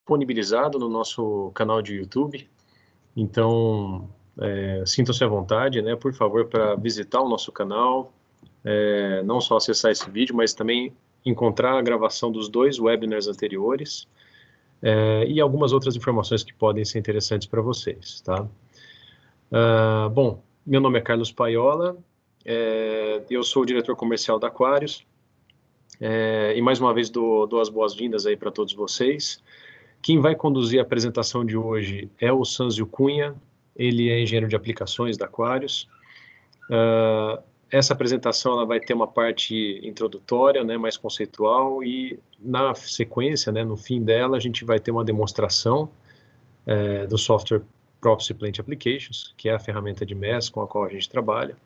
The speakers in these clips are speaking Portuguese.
disponibilizado no nosso canal de YouTube. Então, sintam-se à vontade, né, por favor, para visitar o nosso canal, não só acessar esse vídeo, mas também encontrar a gravação dos 2 webinars anteriores, e algumas outras informações que podem ser interessantes para vocês, tá? Bom, meu nome é Carlos Paiola, eu sou o diretor comercial da Aquarius, e mais uma vez dou as boas-vindas aí para todos vocês. Quem vai conduzir a apresentação de hoje é o Sanzio Cunha, ele é engenheiro de aplicações da Aquarius. Essa apresentação ela vai ter uma parte introdutória, né, mais conceitual, e na sequência, né, no fim dela, a gente vai ter uma demonstração do software Proxy Plant Applications, que é a ferramenta de MES com a qual a gente trabalha.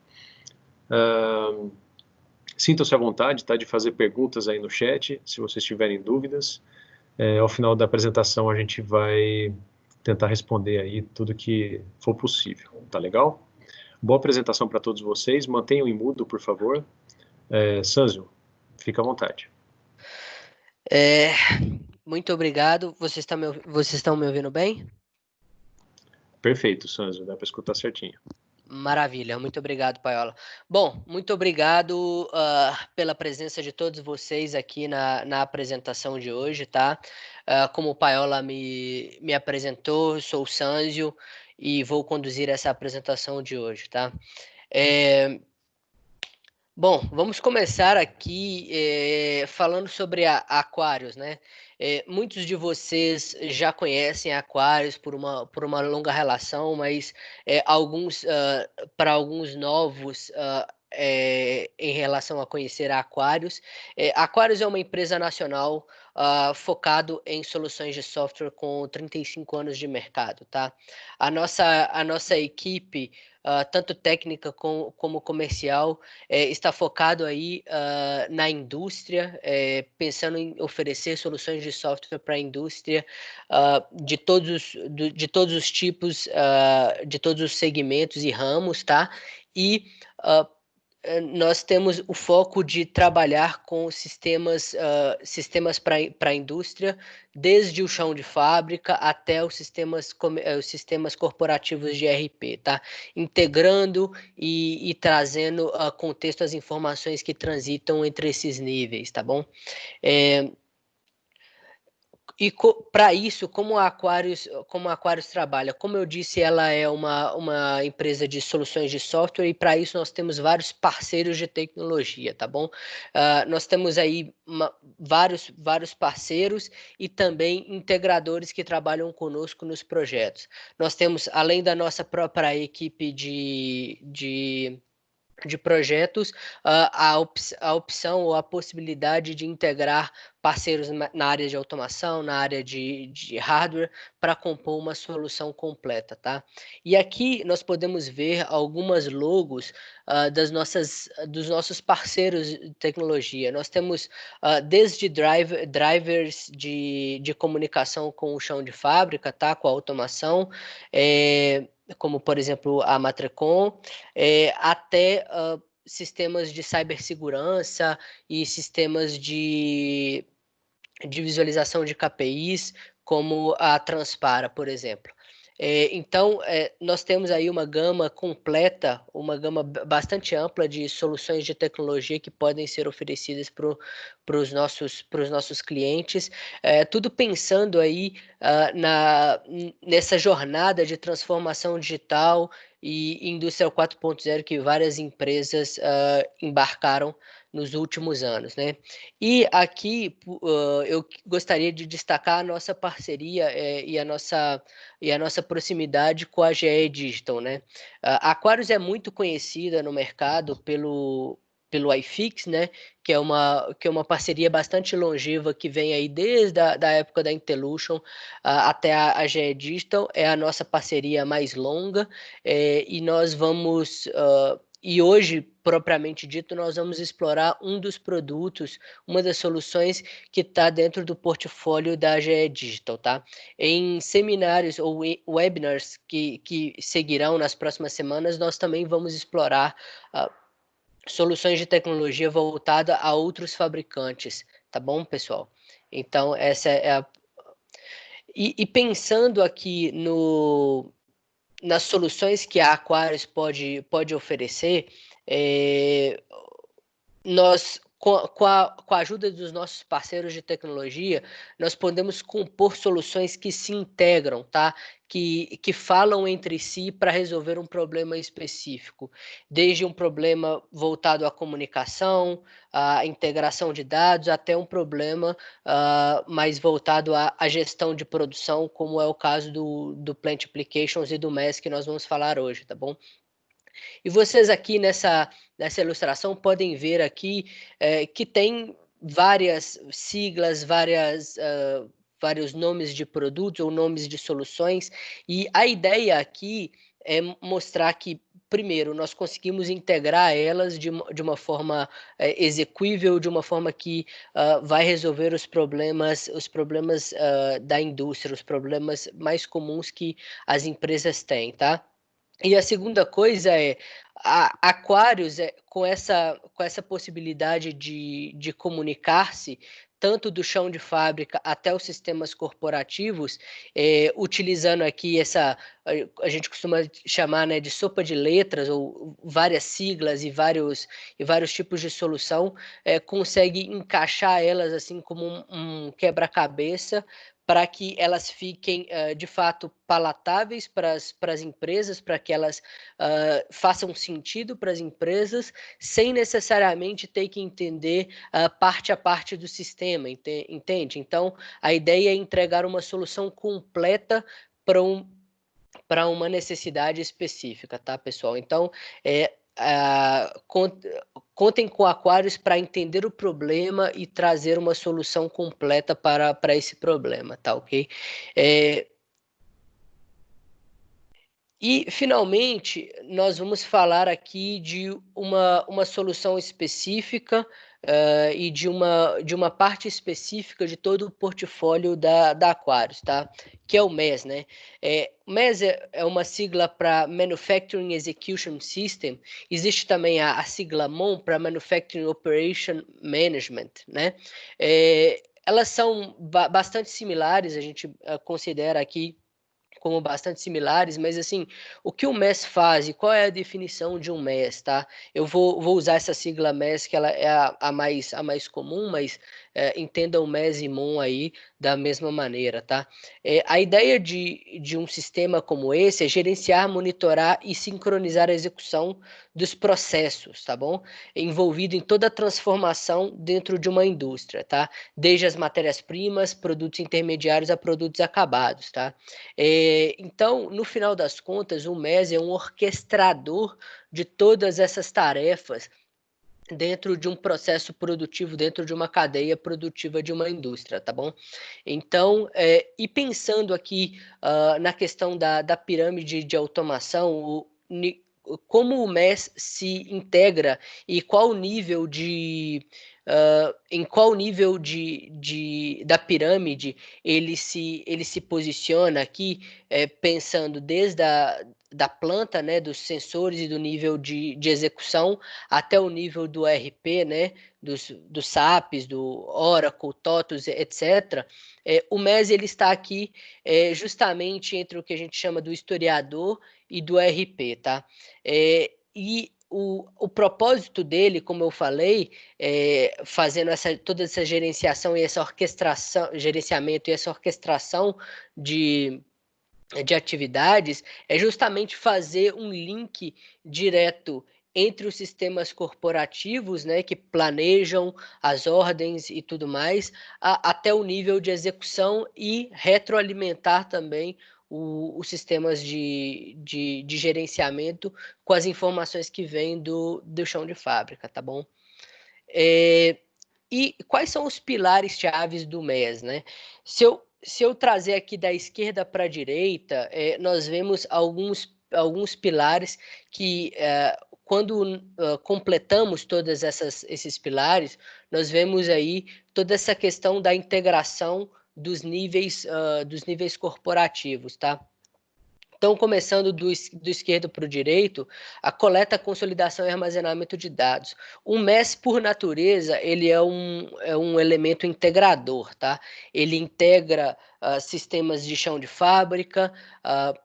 Sintam-se à vontade, tá, de fazer perguntas aí no chat, se vocês tiverem dúvidas. Ao final da apresentação, a gente vai tentar responder aí tudo que for possível, tá legal? Boa apresentação para todos vocês, mantenham em mudo, por favor. Sanzio, fica à vontade. Muito obrigado. Vocês estão me ouvindo bem? Perfeito, Sanzio, dá para escutar certinho. Maravilha, muito obrigado, Paiola. Bom, muito obrigado pela presença de todos vocês aqui na apresentação de hoje, tá? Como o Paiola me apresentou, eu sou o Sanzio e vou conduzir essa apresentação de hoje, tá? Bom, vamos começar aqui falando sobre a Aquarius, né? Muitos de vocês já conhecem a Aquarius por uma longa relação, mas para alguns novos em relação a conhecer a Aquarius. A Aquarius é uma empresa nacional focado em soluções de software com 35 anos de mercado, tá? A nossa equipe, tanto técnica como comercial, está focado aí na indústria, pensando em oferecer soluções de software para a indústria de todos os tipos, de todos os segmentos e ramos, tá? E nós temos o foco de trabalhar com sistemas para a indústria, desde o chão de fábrica até os sistemas corporativos de ERP, tá? Integrando e trazendo a contexto as informações que transitam entre esses níveis, tá bom? E para isso, como a Aquarius trabalha? Como eu disse, ela é uma empresa de soluções de software e para isso nós temos vários parceiros de tecnologia, tá bom? Nós temos aí vários parceiros e também integradores que trabalham conosco nos projetos. Nós temos, além da nossa própria equipe de projetos, a opção ou a possibilidade de integrar parceiros na área de automação, na área de hardware, para compor uma solução completa, tá? E aqui nós podemos ver algumas logos dos nossos parceiros de tecnologia. Nós temos desde drivers de comunicação com o chão de fábrica, tá? Com a automação, como, por exemplo, a Matrecom, até sistemas de cibersegurança e sistemas de visualização de KPIs, como a Transpara, por exemplo. Então, nós temos aí uma gama completa, uma gama bastante ampla de soluções de tecnologia que podem ser oferecidas para os nossos clientes, tudo pensando aí nessa jornada de transformação digital e indústria 4.0 que várias empresas embarcaram nos últimos anos, né? E aqui eu gostaria de destacar a nossa parceria e a nossa proximidade com a GE Digital, né? A Aquarius é muito conhecida no mercado pelo iFix, né? Que é uma parceria bastante longeva que vem aí desde da época da Intellution até a GE Digital. É a nossa parceria mais longa e nós vamos... E hoje, propriamente dito, nós vamos explorar um dos produtos, uma das soluções que está dentro do portfólio da GE Digital, tá? Em seminários ou webinars que seguirão nas próximas semanas, nós também vamos explorar soluções de tecnologia voltada a outros fabricantes, tá bom, pessoal? Então, essa é a... E pensando aqui nas soluções que a Aquarius pode oferecer, nós, com a ajuda dos nossos parceiros de tecnologia, nós podemos compor soluções que se integram, tá? Que falam entre si para resolver um problema específico, desde um problema voltado à comunicação, à integração de dados, até um problema mais voltado à gestão de produção, como é o caso do Plant Applications e do MES que nós vamos falar hoje, tá bom? E vocês aqui nessa ilustração podem ver aqui que tem várias siglas, vários nomes de produtos ou nomes de soluções, e a ideia aqui é mostrar que, primeiro, nós conseguimos integrar elas de uma forma execuível, de uma forma que vai resolver os problemas da indústria, os problemas mais comuns que as empresas têm, tá? E a segunda coisa é, a Aquarius, com essa possibilidade de comunicar-se, tanto do chão de fábrica até os sistemas corporativos, utilizando aqui a gente costuma chamar, né, de sopa de letras, ou várias siglas e vários tipos de solução, consegue encaixar elas assim como um quebra-cabeça, para que elas fiquem de fato palatáveis para as empresas, para que elas façam sentido para as empresas, sem necessariamente ter que entender parte a parte do sistema, entende? Então, a ideia é entregar uma solução completa para uma necessidade específica, tá, pessoal? Então, contem com Aquarius para entender o problema e trazer uma solução completa para esse problema, tá ok? E, finalmente, nós vamos falar aqui de uma solução específica e de uma parte específica de todo o portfólio da Aquarius, tá? Que é o MES, né? MES é uma sigla para Manufacturing Execution System. Existe também a sigla MOM para Manufacturing Operation Management, né? Elas são bastante similares, a gente considera aqui como bastante similares, mas assim, o que o MES faz e qual é a definição de um MES, tá? Eu vou usar essa sigla MES, que ela é a mais comum, mas entenda o MES e MON aí da mesma maneira, tá? A ideia de um sistema como esse é gerenciar, monitorar e sincronizar a execução dos processos, tá bom? Envolvido em toda a transformação dentro de uma indústria, tá? Desde as matérias-primas, produtos intermediários a produtos acabados, tá? Então, no final das contas, o MES é um orquestrador de todas essas tarefas dentro de um processo produtivo, dentro de uma cadeia produtiva de uma indústria, tá bom? Então, e pensando aqui na questão da pirâmide de automação, como o MES se integra e qual o nível em qual nível da pirâmide ele se posiciona aqui, pensando desde da planta, né, dos sensores e do nível de execução até o nível do ERP, né, dos SAPs, do Oracle, TOTUS, etc. O MES ele está aqui justamente entre o que a gente chama do historiador e do ERP, tá? E o propósito dele, como eu falei, fazendo toda essa gerenciação e essa orquestração, gerenciamento e essa orquestração de atividades, é justamente fazer um link direto entre os sistemas corporativos, né, que planejam as ordens e tudo mais, até o nível de execução e retroalimentar também os sistemas de gerenciamento com as informações que vêm do chão de fábrica, tá bom? E quais são os pilares chaves do MES, né? Se eu trazer aqui da esquerda para a direita, nós vemos alguns pilares que, quando completamos todos esses pilares, nós vemos aí toda essa questão da integração dos níveis corporativos, tá? Então, começando do esquerdo para o direito, a coleta, consolidação e armazenamento de dados. O MES, por natureza, ele é um elemento integrador, tá? Ele integra sistemas de chão de fábrica,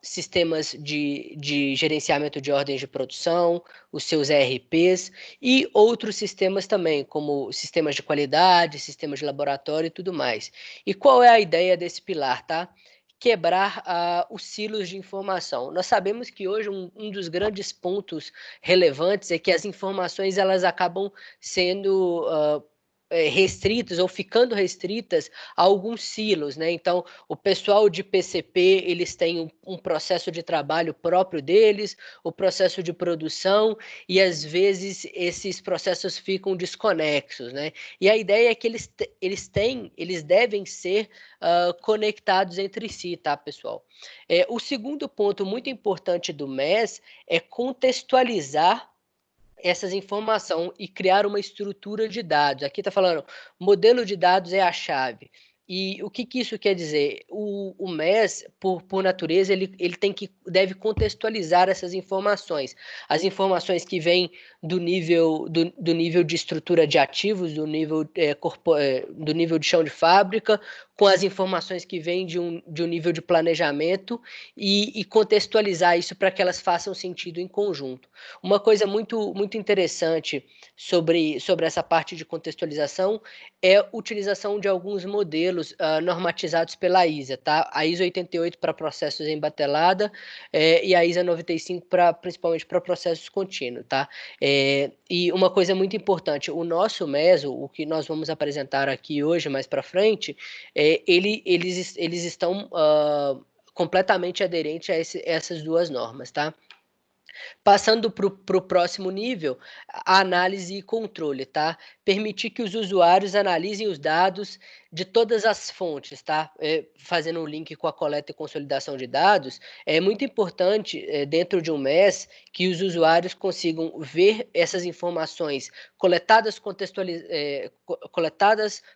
sistemas de gerenciamento de ordens de produção, os seus ERPs e outros sistemas também, como sistemas de qualidade, sistemas de laboratório e tudo mais. E qual é a ideia desse pilar, tá? Quebrar os silos de informação. Nós sabemos que hoje um dos grandes pontos relevantes é que as informações elas acabam sendo restritas ou ficando restritas a alguns silos, né? Então, o pessoal de PCP, eles têm um processo de trabalho próprio deles, o processo de produção, e às vezes esses processos ficam desconexos, né? E a ideia é que eles devem ser conectados entre si, tá, pessoal? O segundo ponto muito importante do MES é contextualizar essas informações e criar uma estrutura de dados. Aqui está falando, modelo de dados é a chave. E o que isso quer dizer? O MES, por natureza, ele deve contextualizar essas informações. As informações que vêm do nível de estrutura de ativos, do nível de chão de fábrica, com as informações que vêm de um nível de planejamento e contextualizar isso para que elas façam sentido em conjunto. Uma coisa muito, muito interessante sobre essa parte de contextualização é a utilização de alguns modelos normatizados pela ISA, tá? A ISA 88 para processos em batelada e a ISA 95 principalmente para processos contínuos, tá? E uma coisa muito importante, o nosso MESO, o que nós vamos apresentar aqui hoje, mais para frente, eles estão completamente aderentes a essas duas normas, tá? Passando para o próximo nível, a análise e controle, tá? Permitir que os usuários analisem os dados de todas as fontes, tá? Fazendo um link com a coleta e consolidação de dados, é muito importante dentro de um MES que os usuários consigam ver essas informações coletadas,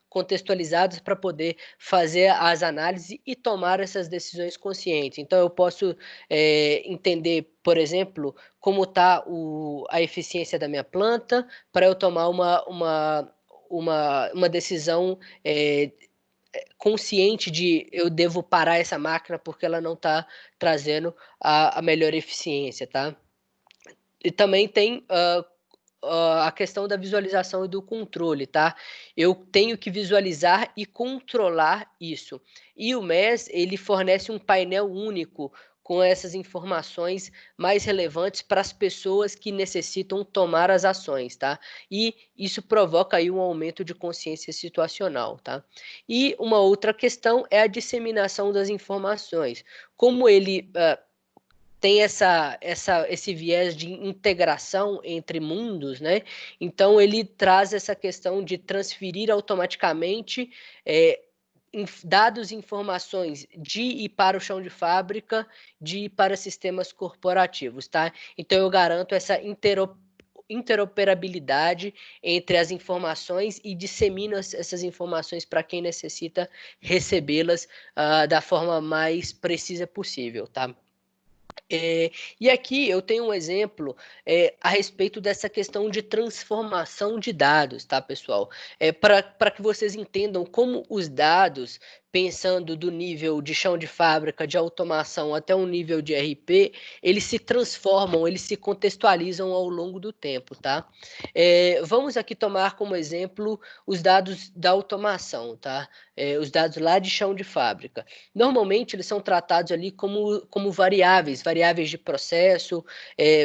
contextualizadas para poder fazer as análises e tomar essas decisões conscientes. Então, eu posso entender, por exemplo, como está a eficiência da minha planta, para eu tomar uma decisão consciente de eu devo parar essa máquina porque ela não está trazendo a melhor eficiência, tá? E também tem a questão da visualização e do controle, tá? Eu tenho que visualizar e controlar isso. E o MES, ele fornece um painel único com essas informações mais relevantes para as pessoas que necessitam tomar as ações, tá? E isso provoca aí um aumento de consciência situacional, tá? E uma outra questão é a disseminação das informações. Como ele tem esse viés de integração entre mundos, né? Então ele traz essa questão de transferir automaticamente dados e informações de e para o chão de fábrica, de e para sistemas corporativos, tá? Então eu garanto essa interoperabilidade entre as informações e dissemino essas informações para quem necessita recebê-las da forma mais precisa possível, tá? E aqui eu tenho um exemplo a respeito dessa questão de transformação de dados, tá, pessoal? Para que vocês entendam como os dados, pensando do nível de chão de fábrica, de automação até um nível de RP, eles se transformam, eles se contextualizam ao longo do tempo, tá? Vamos aqui tomar como exemplo os dados da automação, tá? Os dados lá de chão de fábrica. Normalmente eles são tratados ali como variáveis de processo,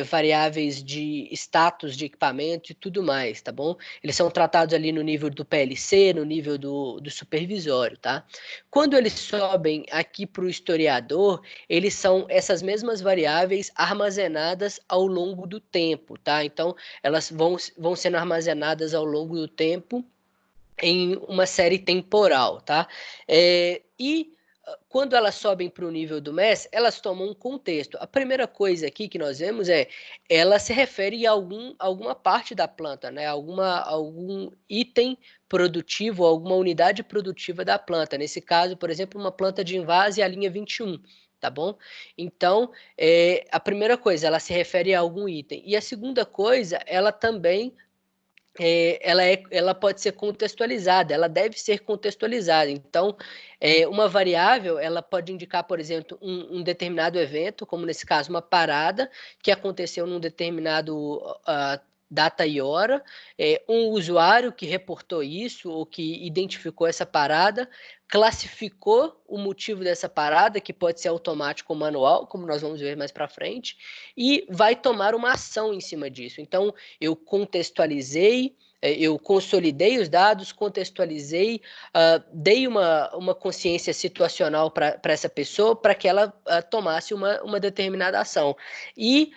variáveis de status de equipamento e tudo mais, tá bom? Eles são tratados ali no nível do PLC, no nível do supervisório, tá? Quando eles sobem aqui para o historiador, eles são essas mesmas variáveis armazenadas ao longo do tempo, tá? Então, elas vão sendo armazenadas ao longo do tempo em uma série temporal, tá? E quando elas sobem para o nível do MES, elas tomam um contexto. A primeira coisa aqui que nós vemos ela se refere a alguma parte da planta, né? Algum item produtivo, alguma unidade produtiva da planta. Nesse caso, por exemplo, uma planta de invase, a linha 21, tá bom? Então, a primeira coisa, ela se refere a algum item. E a segunda coisa, ela também ela pode ser contextualizada, ela deve ser contextualizada. Então, uma variável, ela pode indicar, por exemplo, um determinado evento, como nesse caso, uma parada que aconteceu num determinado data e hora, um usuário que reportou isso ou que identificou essa parada, classificou o motivo dessa parada, que pode ser automático ou manual, como nós vamos ver mais para frente, e vai tomar uma ação em cima disso. Então, eu contextualizei, eu consolidei os dados, contextualizei, dei uma consciência situacional para essa pessoa, para que ela tomasse uma determinada ação. E,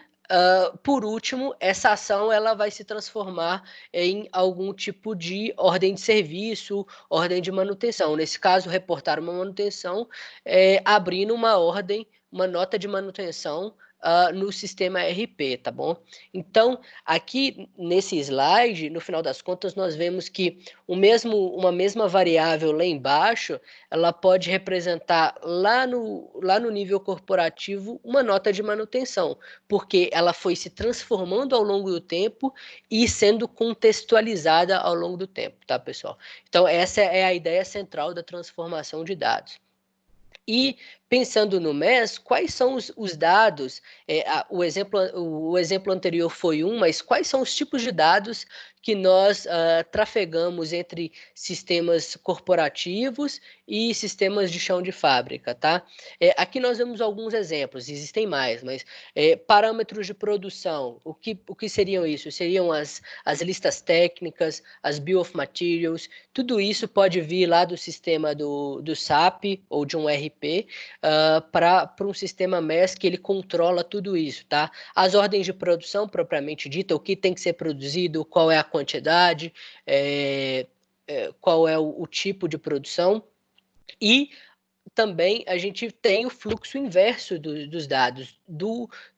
por último, essa ação ela vai se transformar em algum tipo de ordem de serviço, ordem de manutenção. Nesse caso, reportar uma manutenção, abrindo uma ordem, uma nota de manutenção no sistema RP, tá bom? Então, aqui nesse slide, no final das contas, nós vemos que uma mesma variável lá embaixo, ela pode representar lá no nível corporativo uma nota de manutenção, porque ela foi se transformando ao longo do tempo e sendo contextualizada ao longo do tempo, tá, pessoal? Então, essa é a ideia central da transformação de dados. E pensando no MES, quais são os dados? O exemplo anterior foi mas quais são os tipos de dados que nós trafegamos entre sistemas corporativos e sistemas de chão de fábrica, tá? Aqui nós vemos alguns exemplos, existem mais, mas parâmetros de produção, o que seriam isso? Seriam as listas técnicas, as Bill of Materials, tudo isso pode vir lá do sistema do SAP ou de um RP, para um sistema MES que ele controla tudo isso, tá? As ordens de produção propriamente dita, o que tem que ser produzido, qual é a quantidade, qual é o tipo de produção, e também a gente tem o fluxo inverso dos dados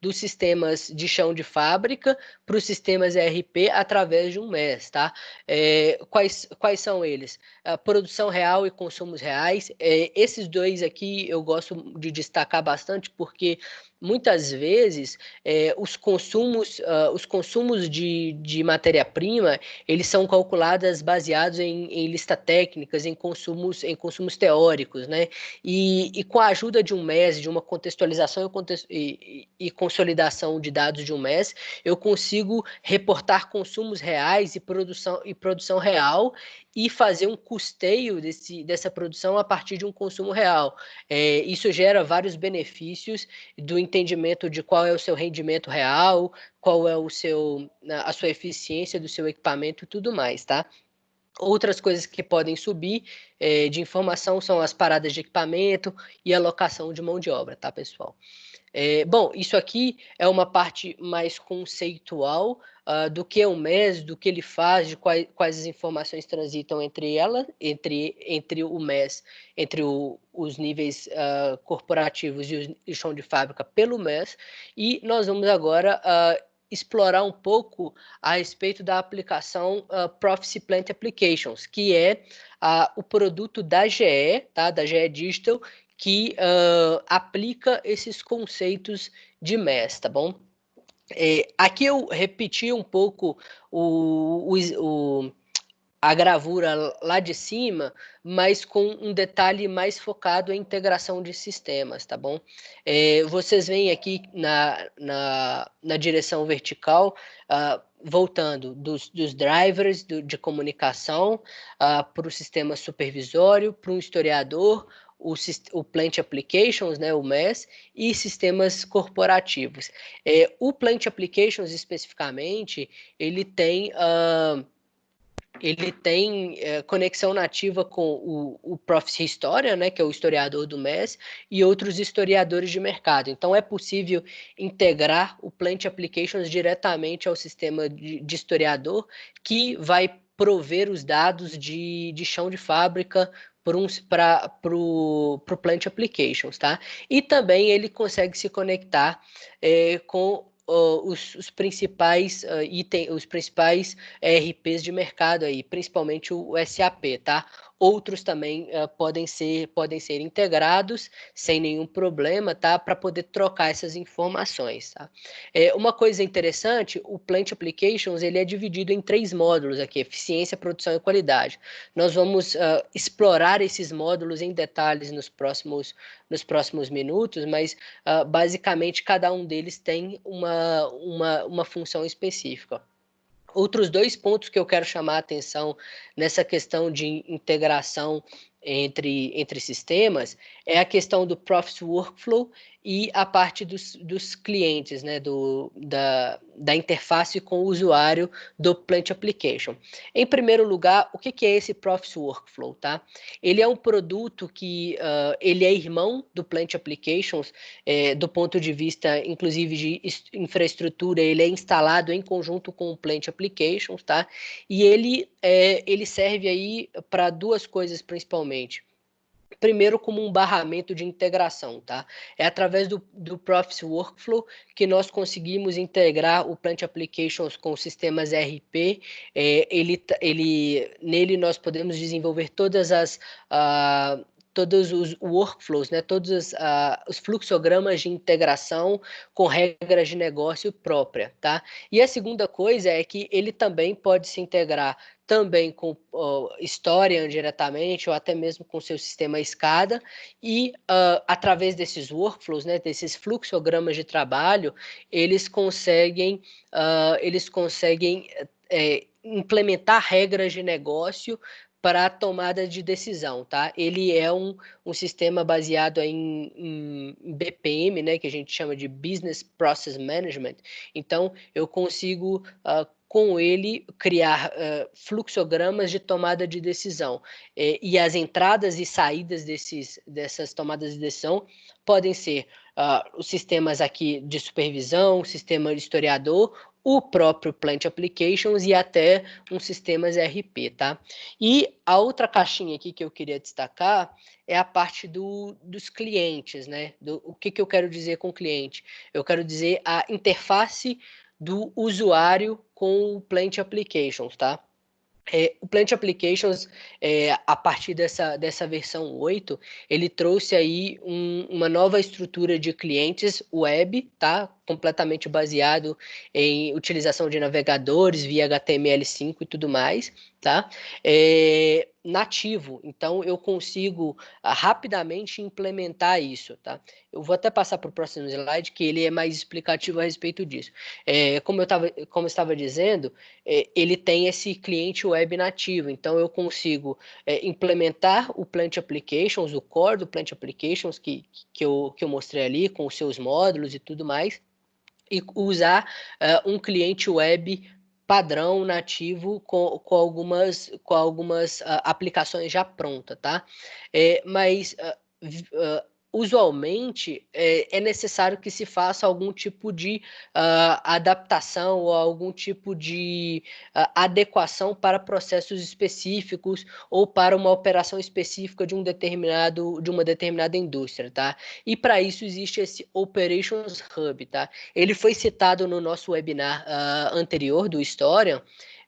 dos sistemas de chão de fábrica para os sistemas ERP através de um MES, tá? Quais são eles? A produção real e consumos reais. Esses dois aqui eu gosto de destacar bastante porque muitas vezes os consumos de matéria-prima eles são calculados baseados em lista técnicas, em consumos teóricos, né? E com a ajuda de um MES, de uma contextualização e consolidação de dados de um MES, eu consigo reportar consumos reais e produção real e fazer um custeio dessa produção a partir de um consumo real. Isso gera vários benefícios do entendimento de qual é o seu rendimento real, qual é a sua eficiência do seu equipamento e tudo mais, tá? Outras coisas que podem subir de informação são as paradas de equipamento e alocação de mão de obra, tá, pessoal? Bom, isso aqui é uma parte mais conceitual do que é o MES, do que ele faz, de quais as informações transitam entre o MES, entre os níveis corporativos e o chão de fábrica pelo MES, e nós vamos agora explorar um pouco a respeito da aplicação Prophecy Plant Applications, que é o produto da GE, tá, da GE Digital, que aplica esses conceitos de MES, tá bom? Aqui eu repeti um pouco a gravura lá de cima, mas com um detalhe mais focado em integração de sistemas, tá bom? Vocês veem aqui na direção vertical, voltando dos drivers de comunicação para o sistema supervisório, para um historiador, o Plant Applications, né, o MES, e sistemas corporativos. O Plant Applications, especificamente, ele tem conexão nativa com o Prophecy Historian, né, que é o historiador do MES, e outros historiadores de mercado. Então, é possível integrar o Plant Applications diretamente ao sistema de historiador, que vai prover os dados de chão de fábrica para o Plant Applications, tá? E também ele consegue se conectar com os principais os principais ERPs de mercado aí, principalmente o SAP, tá? Outros também podem ser integrados sem nenhum problema, tá? Para poder trocar essas informações, tá? Uma coisa interessante, o Plant Applications ele é dividido em 3 módulos aqui: eficiência, produção e qualidade. Nós vamos explorar esses módulos em detalhes nos próximos minutos, mas basicamente cada um deles tem uma função específica. Outros 2 pontos que eu quero chamar a atenção nessa questão de integração entre sistemas é a questão do Profit Workflow e a parte dos clientes, né, da interface com o usuário do Plant Application. Em primeiro lugar, o que é esse Profit Workflow, tá? Ele é um produto que ele é irmão do Plant Applications, do ponto de vista, inclusive, de infraestrutura, ele é instalado em conjunto com o Plant Applications, tá? E ele serve aí para 2 coisas principalmente. Primeiro, como um barramento de integração, tá? É através do Profit Workflow que nós conseguimos integrar o Plant Applications com sistemas ERP. Nele nós podemos desenvolver todos os workflows, né? Todos os fluxogramas de integração com regras de negócio própria, tá? E a segunda coisa é que ele também pode se integrar também com Historian diretamente, ou até mesmo com seu sistema SCADA, e através desses workflows, né, desses fluxogramas de trabalho, eles conseguem implementar regras de negócio para a tomada de decisão, tá? Ele é um sistema baseado em BPM, né, que a gente chama de Business Process Management. Então, eu consigo com ele criar fluxogramas de tomada de decisão. E as entradas e saídas dessas tomadas de decisão podem ser os sistemas aqui de supervisão, o sistema de historiador, o próprio Plant Applications e até um sistemas ERP, tá? E a outra caixinha aqui que eu queria destacar é a parte dos clientes, né? O que eu quero dizer com cliente? Eu quero dizer a interface do usuário com o Plant Applications, tá? O Plant Applications, a partir dessa versão 8, ele trouxe aí uma nova estrutura de clientes web, tá? Completamente baseado em utilização de navegadores via HTML5 e tudo mais, tá? Nativo, então eu consigo rapidamente implementar isso, tá? Eu vou até passar para o próximo slide, que ele é mais explicativo a respeito disso. Como eu estava dizendo, ele tem esse cliente web nativo, então eu consigo implementar o Plant Applications, o core do Plant Applications que eu mostrei ali, com os seus módulos e tudo mais, e usar um cliente web padrão nativo com algumas aplicações já prontas, tá? Mas usualmente é necessário que se faça algum tipo de adaptação ou algum tipo de adequação para processos específicos ou para uma operação específica de uma determinada indústria, tá? E para isso existe esse Operations Hub, tá? Ele foi citado no nosso webinar anterior do Historia,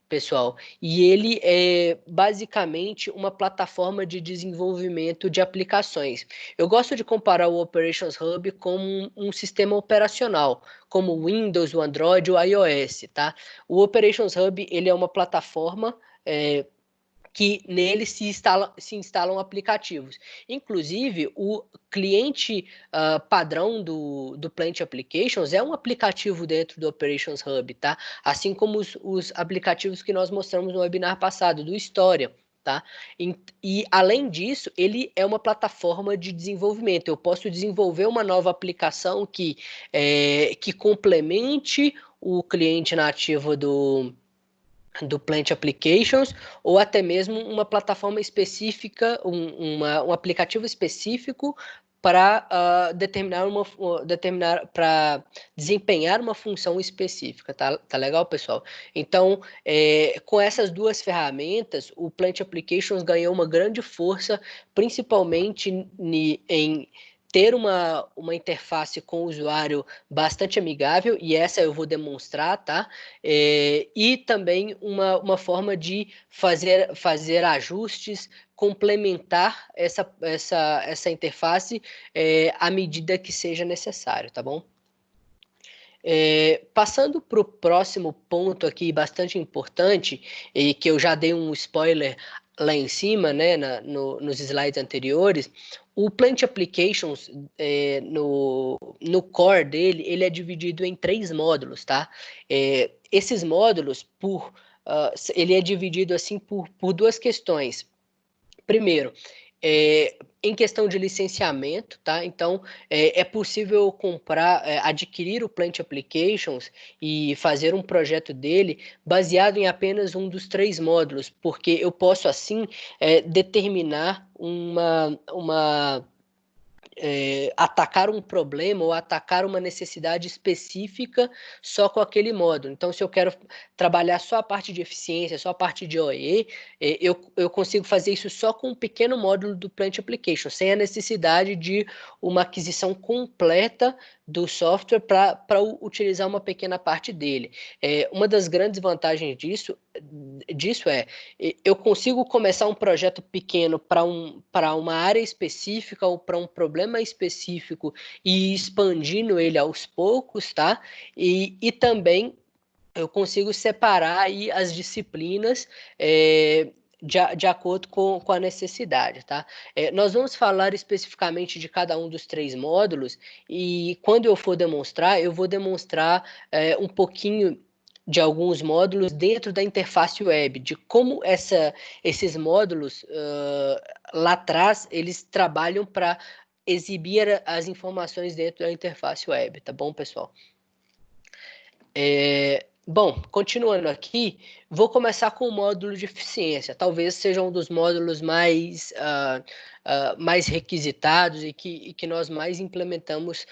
pessoal, e ele é basicamente uma plataforma de desenvolvimento de aplicações. Eu gosto de comparar o Operations Hub com um sistema operacional, como o Windows, o Android ou o iOS, tá? O Operations Hub, ele é uma plataforma que nele se instalam aplicativos. Inclusive, o cliente padrão do Plant Applications é um aplicativo dentro do Operations Hub, tá? Assim como os aplicativos que nós mostramos no webinar passado, do Historia, tá? E além disso, ele é uma plataforma de desenvolvimento. Eu posso desenvolver uma nova aplicação que complemente o cliente nativo do Plant Applications, ou até mesmo uma plataforma específica, um aplicativo específico para para desempenhar uma função específica, tá legal, pessoal? Então, com essas duas ferramentas, o Plant Applications ganhou uma grande força, principalmente em ter uma interface com o usuário bastante amigável, e essa eu vou demonstrar, tá? E também uma forma de fazer ajustes, complementar essa interface à medida que seja necessário, tá bom? Passando para o próximo ponto aqui, bastante importante, e que eu já dei um spoiler lá em cima, né, nos slides anteriores, o Plant Applications, no core dele, ele é dividido em 3 módulos, tá? Esses módulos, ele é dividido assim por 2 questões. Primeiro, em questão de licenciamento, tá? Então, é possível adquirir o Plant Applications e fazer um projeto dele baseado em apenas um dos 3 módulos, porque eu posso, assim, determinar atacar um problema ou atacar uma necessidade específica só com aquele módulo. Então, se eu quero trabalhar só a parte de eficiência, só a parte de OE, eu consigo fazer isso só com um pequeno módulo do Plant Application, sem a necessidade de uma aquisição completa do software para utilizar uma pequena parte dele. Uma das grandes vantagens disso eu consigo começar um projeto pequeno para uma área específica ou para um problema específico e expandindo ele aos poucos, tá? E também eu consigo separar aí as disciplinas de acordo com a necessidade, tá? Nós vamos falar especificamente de cada um dos 3 módulos e quando eu for demonstrar, eu vou demonstrar um pouquinho de alguns módulos dentro da interface web, de como esses módulos lá atrás, eles trabalham para exibir as informações dentro da interface web, tá bom, pessoal? Bom, continuando aqui, vou começar com o módulo de eficiência. Talvez seja um dos módulos mais requisitados e que nós mais implementamos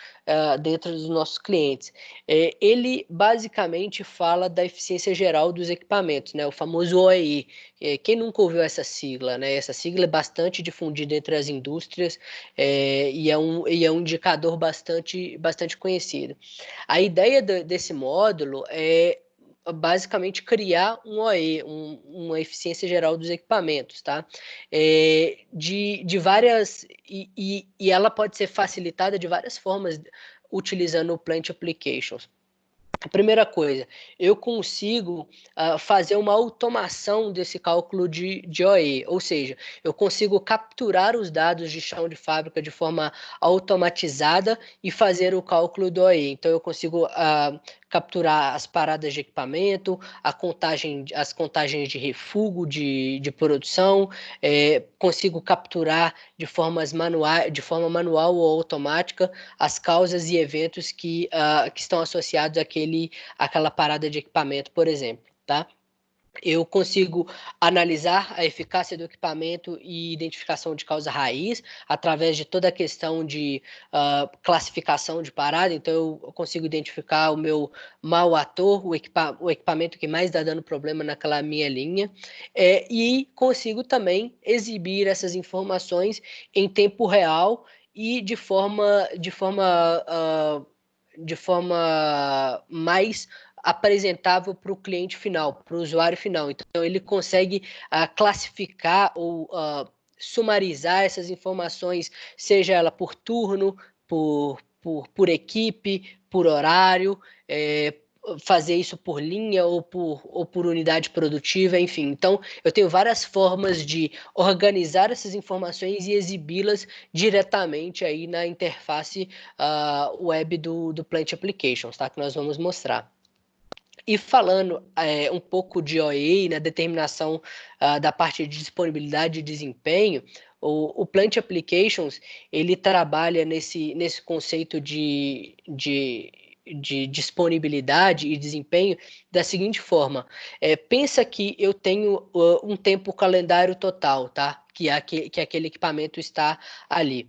dentro dos nossos clientes. Ele basicamente fala da eficiência geral dos equipamentos, né? O famoso OEE. Quem nunca ouviu essa sigla, né? Essa sigla é bastante difundida entre as indústrias e é um indicador bastante conhecido. A ideia desse módulo é basicamente criar um OE, uma eficiência geral dos equipamentos, tá? De várias e ela pode ser facilitada de várias formas utilizando o Plant Applications. A primeira coisa, eu consigo fazer uma automação desse cálculo de OE, ou seja, eu consigo capturar os dados de chão de fábrica de forma automatizada e fazer o cálculo do OE. Então, eu consigo capturar as paradas de equipamento, as contagens de refúgio de produção, consigo capturar de forma manual ou automática as causas e eventos que estão associados àquela parada de equipamento, por exemplo, tá? Eu consigo analisar a eficácia do equipamento e identificação de causa raiz através de toda a questão de classificação de parada. Então, eu consigo identificar o meu mau ator, o equipamento que mais está dando problema naquela minha linha, e consigo também exibir essas informações em tempo real e de forma mais apresentável para o cliente final, para o usuário final. Então, ele consegue classificar ou sumarizar essas informações, seja ela por turno, por equipe, por horário, fazer isso por linha ou por unidade produtiva, enfim. Então, eu tenho várias formas de organizar essas informações e exibi-las diretamente aí na interface web do Plant Applications, tá? Que nós vamos mostrar. E falando um pouco de OE, na determinação da parte de disponibilidade e desempenho, o Plant Applications, ele trabalha nesse conceito de disponibilidade e desempenho da seguinte forma: pensa que eu tenho um tempo calendário total, tá? Que aquele equipamento está ali.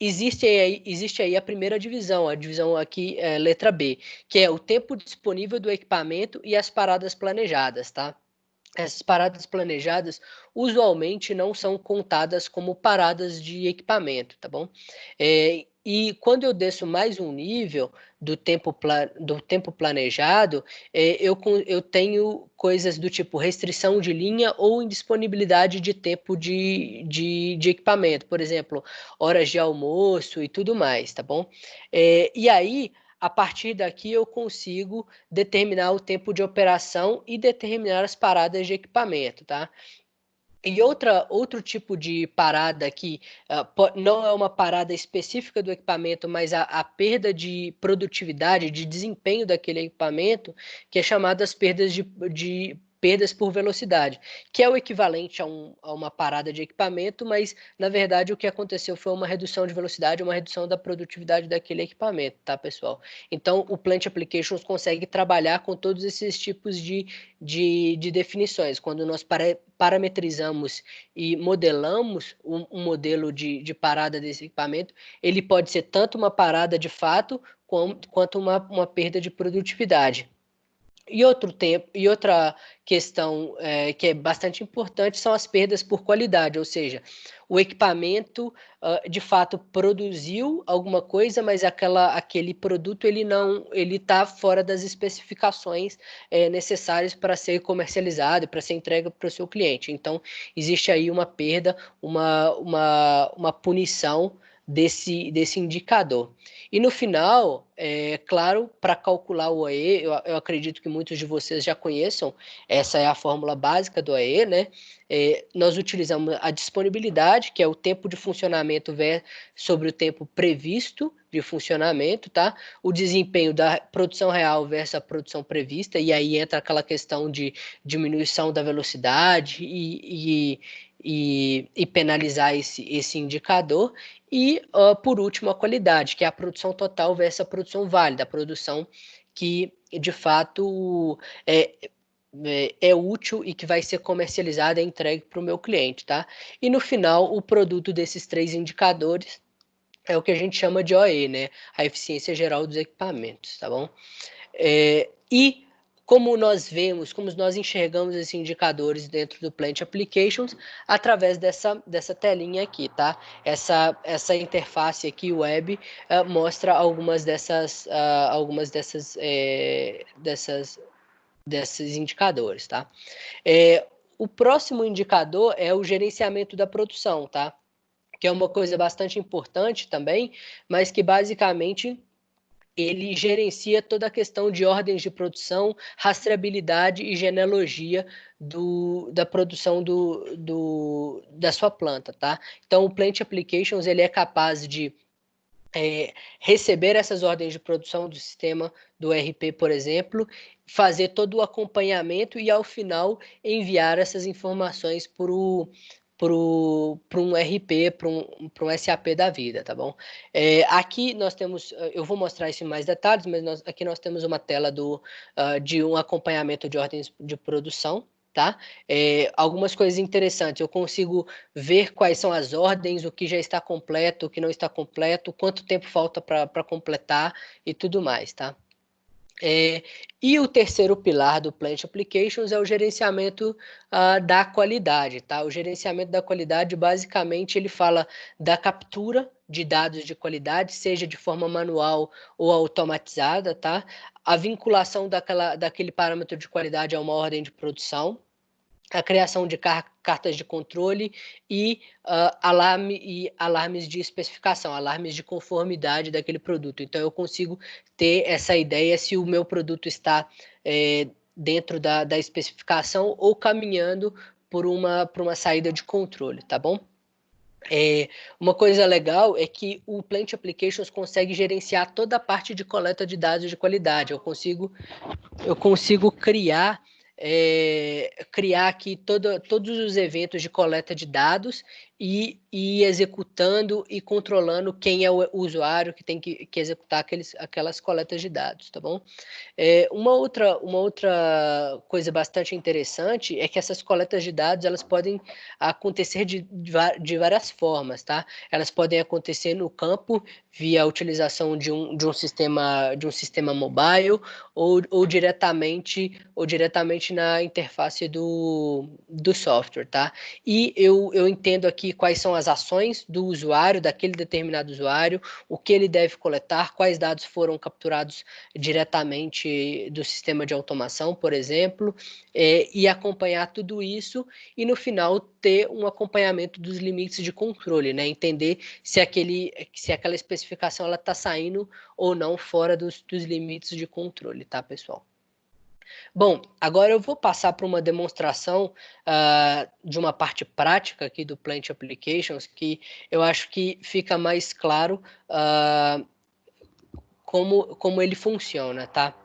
existe aí a primeira divisão, a divisão aqui é letra B, que é o tempo disponível do equipamento e as paradas planejadas, tá? Essas paradas planejadas usualmente não são contadas como paradas de equipamento, tá bom? E quando eu desço mais um nível do tempo planejado, eu tenho coisas do tipo restrição de linha ou indisponibilidade de tempo de equipamento, por exemplo, horas de almoço e tudo mais, tá bom? E aí, a partir daqui, eu consigo determinar o tempo de operação e determinar as paradas de equipamento, tá? E outro tipo de parada que não é uma parada específica do equipamento, mas a perda de produtividade, de desempenho daquele equipamento, que é chamada as perdas por velocidade, que é o equivalente a uma parada de equipamento, mas na verdade o que aconteceu foi uma redução de velocidade, uma redução da produtividade daquele equipamento, tá, pessoal? Então o Plant Applications consegue trabalhar com todos esses tipos de definições. Quando nós parametrizamos e modelamos um modelo de parada desse equipamento, ele pode ser tanto uma parada de fato quanto uma perda de produtividade. E outra questão que é bastante importante são as perdas por qualidade, ou seja, o equipamento de fato produziu alguma coisa, mas aquele produto ele está fora das especificações necessárias para ser comercializado, para ser entregue para o seu cliente. Então, existe aí uma perda, uma punição desse indicador. E no final, claro, para calcular o AE, eu acredito que muitos de vocês já conheçam, essa é a fórmula básica do AE, né? Nós utilizamos a disponibilidade, que é o tempo de funcionamento sobre o tempo previsto de funcionamento, tá? O desempenho da produção real versus a produção prevista, e aí entra aquela questão de diminuição da velocidade e penalizar esse indicador. E, por último, a qualidade, que é a produção total versus a produção válida, a produção que, de fato, é útil e que vai ser comercializada e entregue para o meu cliente, tá? E, no final, o produto desses três indicadores é o que a gente chama de OE, né? A eficiência geral dos equipamentos, tá bom? E como nós enxergamos esses indicadores dentro do Plant Applications através dessa telinha aqui, tá? Essa interface aqui web mostra desses indicadores, tá? O próximo indicador é o gerenciamento da produção, tá? Que é uma coisa bastante importante também, mas que basicamente ele gerencia toda a questão de ordens de produção, rastreabilidade e genealogia da produção da sua planta, tá? Então, o Plant Applications ele é capaz de receber essas ordens de produção do sistema do ERP, por exemplo, fazer todo o acompanhamento e, ao final, enviar essas informações para um RP, para um SAP da vida, tá bom? Aqui nós temos, eu vou mostrar isso em mais detalhes, mas aqui nós temos uma tela de um acompanhamento de ordens de produção, tá? Algumas coisas interessantes, eu consigo ver quais são as ordens, o que já está completo, o que não está completo, quanto tempo falta para completar e tudo mais, tá? E o terceiro pilar do Plant Applications é o gerenciamento da qualidade, tá? O gerenciamento da qualidade, basicamente, ele fala da captura de dados de qualidade, seja de forma manual ou automatizada, tá? A vinculação daquele parâmetro de qualidade a uma ordem de produção, a criação de cartas de controle e alarmes de especificação, alarmes de conformidade daquele produto. Então, eu consigo ter essa ideia se o meu produto está dentro da especificação ou caminhando por uma saída de controle, tá bom? Uma coisa legal é que o Plant Applications consegue gerenciar toda a parte de coleta de dados de qualidade. Eu consigo criar aqui todos os eventos de coleta de dados e executando e controlando quem é o usuário que tem que executar aquelas coletas de dados, tá bom? Uma outra coisa bastante interessante é que essas coletas de dados, elas podem acontecer de várias formas, tá? Elas podem acontecer no campo via a utilização de um sistema mobile ou diretamente na interface do software, tá? E eu entendo aqui quais são as ações do usuário, daquele determinado usuário, o que ele deve coletar, quais dados foram capturados diretamente do sistema de automação, por exemplo, e acompanhar tudo isso e, no final, ter um acompanhamento dos limites de controle, né? Entender se aquela especificação está saindo ou não fora dos limites de controle, tá, pessoal? Bom, agora eu vou passar para uma demonstração de uma parte prática aqui do Plant Applications, que eu acho que fica mais claro como ele funciona, tá?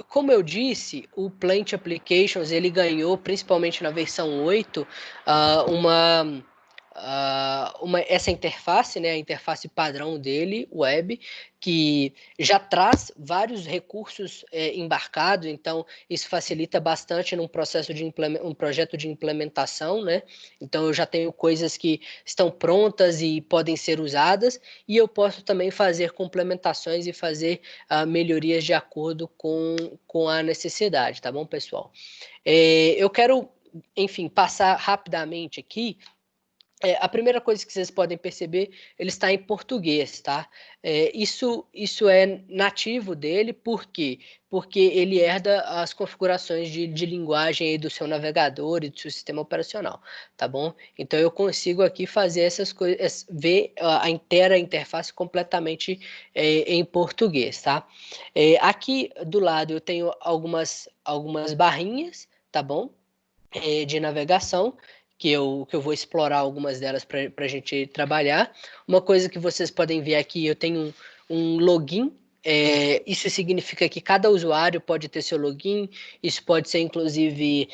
Como eu disse, o Plant Applications ele ganhou, principalmente na versão 8, essa interface, né, a interface padrão dele, web, que já traz vários recursos embarcados, então isso facilita bastante num processo de um projeto de implementação, né? Então eu já tenho coisas que estão prontas e podem ser usadas, e eu posso também fazer complementações e fazer melhorias de acordo com a necessidade, tá bom, pessoal? Eu quero, enfim, passar rapidamente aqui. A primeira coisa que vocês podem perceber, ele está em português, tá? Isso é nativo dele, por quê? Porque ele herda as configurações de linguagem aí do seu navegador e do seu sistema operacional, tá bom? Então eu consigo aqui fazer essas coisas, ver a inteira interface completamente em português, tá? Aqui do lado eu tenho algumas barrinhas, tá bom? De navegação, que eu vou explorar algumas delas para a gente trabalhar. Uma coisa que vocês podem ver aqui, eu tenho um login. Isso significa que cada usuário pode ter seu login. Isso pode ser, inclusive,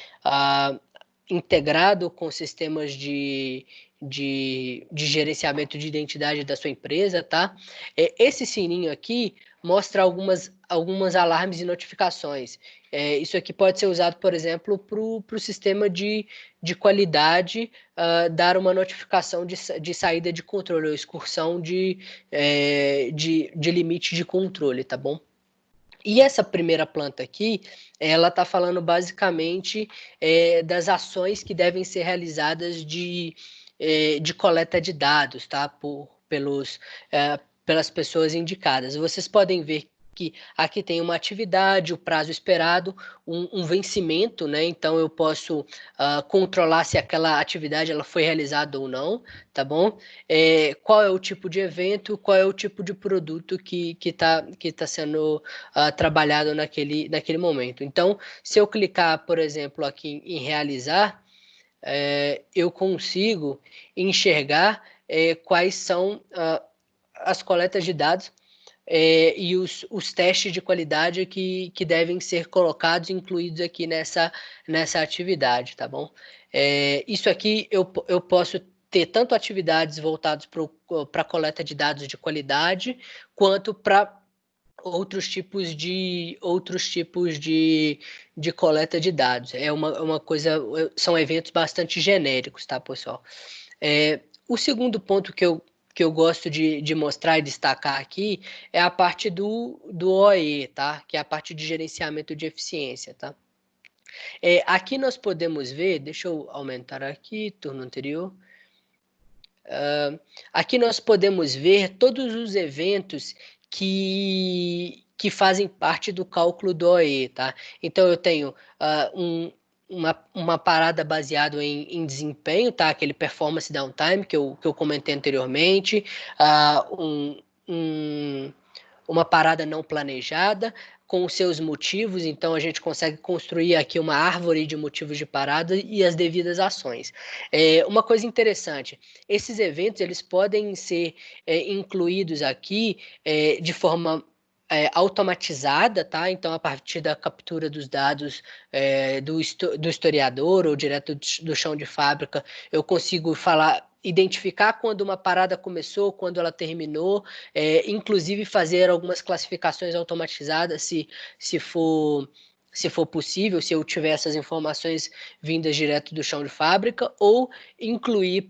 integrado com sistemas de gerenciamento de identidade da sua empresa, tá? Esse sininho aqui mostra algumas alarmes e notificações. Isso aqui pode ser usado, por exemplo, para o sistema de qualidade dar uma notificação de saída de controle ou excursão de limite de controle, tá bom? E essa primeira planta aqui, ela está falando basicamente das ações que devem ser realizadas de coleta de dados, tá? Pelas pessoas indicadas. Vocês podem ver que aqui tem uma atividade, o prazo esperado, um vencimento, né? Então eu posso controlar se aquela atividade ela foi realizada ou não, tá bom? Qual é o tipo de evento, qual é o tipo de produto que tá sendo trabalhado naquele momento. Então, se eu clicar, por exemplo, aqui em realizar, eu consigo enxergar quais são as coletas de dados e os testes de qualidade que devem ser colocados, incluídos aqui nessa atividade, tá bom? Isso aqui eu posso ter tanto atividades voltadas para a coleta de dados de qualidade, quanto para outros tipos de coleta de dados. É uma coisa, são eventos bastante genéricos, tá, pessoal? O segundo ponto que eu gosto de mostrar e destacar aqui é a parte do OE, tá? Que é a parte de gerenciamento de eficiência, tá? Aqui nós podemos ver, deixa eu aumentar aqui, turno anterior. Aqui nós podemos ver todos os eventos que fazem parte do cálculo do OE, tá? Então eu tenho uma parada baseada em desempenho, tá? Aquele performance downtime que eu comentei anteriormente, uma parada não planejada com os seus motivos, então a gente consegue construir aqui uma árvore de motivos de parada e as devidas ações. Uma coisa interessante, esses eventos eles podem ser incluídos aqui de forma automatizada, tá? Então, a partir da captura dos dados do historiador ou direto do chão de fábrica, eu consigo identificar quando uma parada começou, quando ela terminou, inclusive fazer algumas classificações automatizadas, se for possível, se eu tiver essas informações vindas direto do chão de fábrica, ou incluir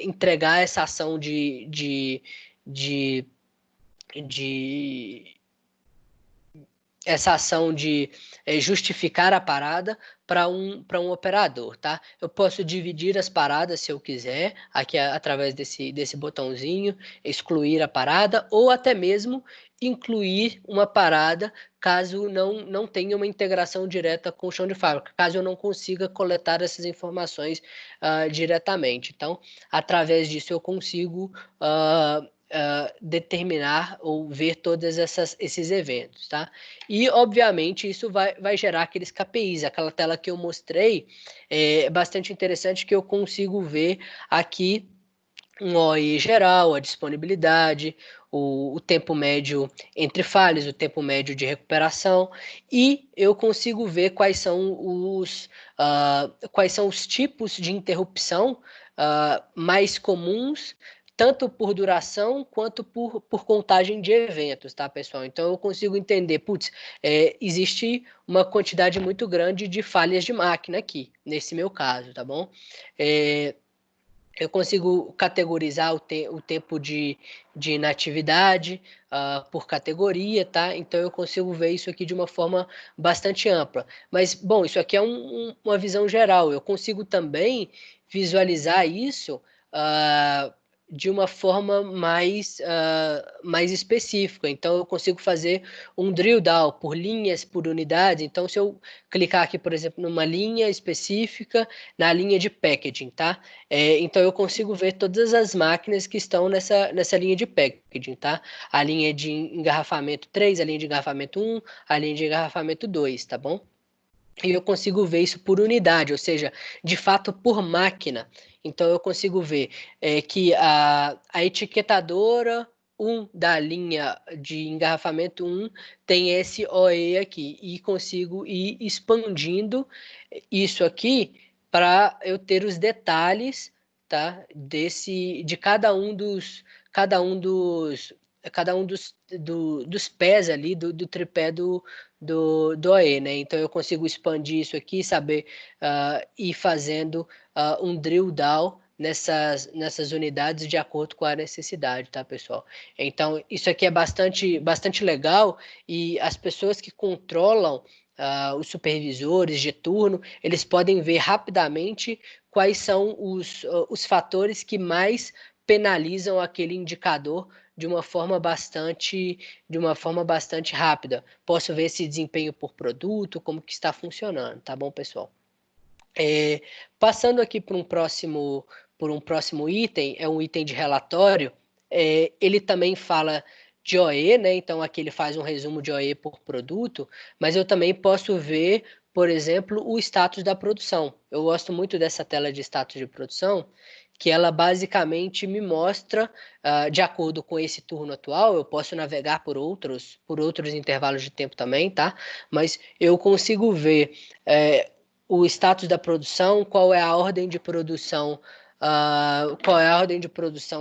entregar essa ação de essa ação de justificar a parada para um operador, tá? Eu posso dividir as paradas se eu quiser, aqui através desse botãozinho, excluir a parada, ou até mesmo incluir uma parada caso não tenha uma integração direta com o chão de fábrica, caso eu não consiga coletar essas informações diretamente. Então, através disso eu consigo determinar ou ver todos esses eventos, tá? E, obviamente, isso vai gerar aqueles KPIs. Aquela tela que eu mostrei é bastante interessante, que eu consigo ver aqui um OI geral, a disponibilidade, o tempo médio entre falhas, o tempo médio de recuperação, e eu consigo ver quais são os tipos de interrupção mais comuns, tanto por duração quanto por contagem de eventos, tá, pessoal? Então eu consigo entender, existe uma quantidade muito grande de falhas de máquina aqui, nesse meu caso, tá bom? Eu consigo categorizar o tempo de inatividade por categoria, tá? Então eu consigo ver isso aqui de uma forma bastante ampla. Mas, bom, isso aqui é uma visão geral. Eu consigo também visualizar isso de uma forma mais específica. Então eu consigo fazer um drill down por linhas, por unidades. Então, se eu clicar aqui, por exemplo, numa linha específica, na linha de packaging, tá? Então eu consigo ver todas as máquinas que estão nessa linha de packaging, tá? A linha de engarrafamento 3, a linha de engarrafamento 1, a linha de engarrafamento 2, tá bom? E eu consigo ver isso por unidade, ou seja, de fato por máquina. Então eu consigo ver que a etiquetadora 1 da linha de engarrafamento 1 tem esse OE aqui, e consigo ir expandindo isso aqui para eu ter os detalhes, tá, de cada um dos pés ali do tripé do OE, né? Então eu consigo expandir isso aqui, saber ir fazendo um drill down nessas unidades de acordo com a necessidade, tá, pessoal? Então isso aqui é bastante legal, e as pessoas que controlam os supervisores de turno, eles podem ver rapidamente quais são os fatores que mais penalizam aquele indicador de uma forma bastante rápida. Posso ver esse desempenho por produto, como que está funcionando, tá bom, pessoal? Passando aqui por um próximo item, é um item de relatório, ele também fala de OE, né? Então aqui ele faz um resumo de OE por produto, mas eu também posso ver, por exemplo, o status da produção. Eu gosto muito dessa tela de status de produção, que ela basicamente me mostra, de acordo com esse turno atual, eu posso navegar por outros intervalos de tempo também, tá? Mas eu consigo ver o status da produção, qual é a ordem de produção,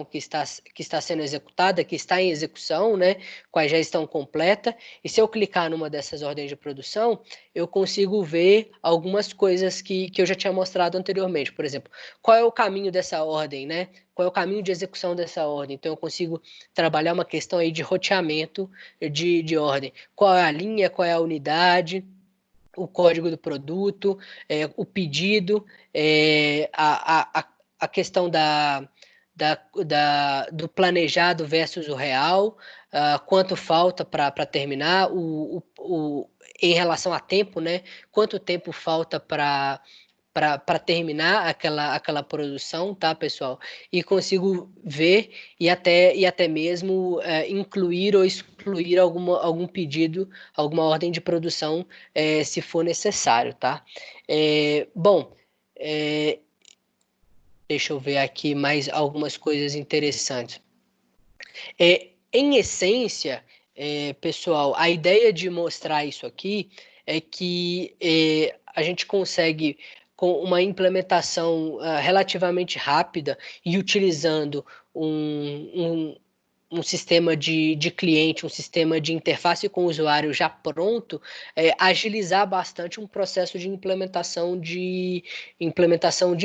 que está sendo executada, que está em execução, né? Quais já estão completas. E se eu clicar numa dessas ordens de produção, eu consigo ver algumas coisas que eu já tinha mostrado anteriormente. Por exemplo, qual é o caminho dessa ordem, né? Qual é o caminho de execução dessa ordem? Então eu consigo trabalhar uma questão aí de roteamento de ordem. Qual é a linha, qual é a unidade, o código do produto, o pedido, a questão do planejado versus o real, quanto falta para terminar, em relação a tempo, né? Quanto tempo falta para terminar aquela produção, tá, pessoal? E consigo ver e até mesmo incluir ou excluir algum pedido, alguma ordem de produção, se for necessário, tá? Bom, deixa eu ver aqui mais algumas coisas interessantes. Em essência, pessoal, a ideia de mostrar isso aqui é que a gente consegue, com uma implementação relativamente rápida e utilizando um sistema de cliente, um sistema de interface com o usuário já pronto, agilizar bastante um processo de implementação de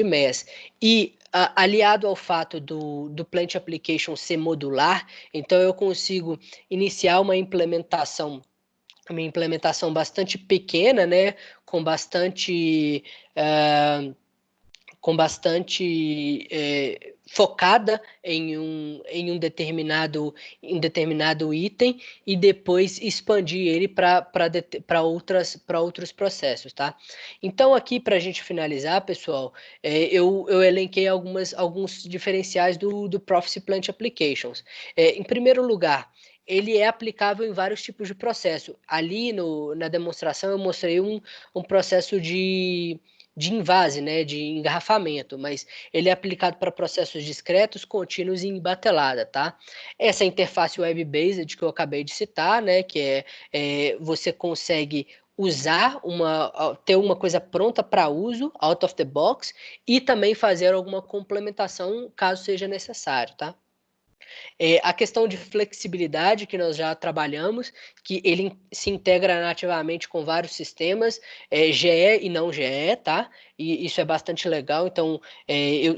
MES. E aliado ao fato do Plant Application ser modular, então eu consigo iniciar uma implementação bastante pequena, né, com bastante focada em um determinado item e depois expandir ele para outros processos, tá? Então, aqui, para a gente finalizar, pessoal, eu elenquei alguns diferenciais do Prophecy Plant Applications. Em primeiro lugar, ele é aplicável em vários tipos de processo. Ali na demonstração eu mostrei um processo de invase, né, de engarrafamento, mas ele é aplicado para processos discretos, contínuos e em batelada, tá? Essa interface web-based que eu acabei de citar, né, que você consegue ter uma coisa pronta para uso, out of the box, e também fazer alguma complementação caso seja necessário, tá? A questão de flexibilidade que nós já trabalhamos, que ele se integra nativamente com vários sistemas, GE e não GE, tá? E isso é bastante legal. Então,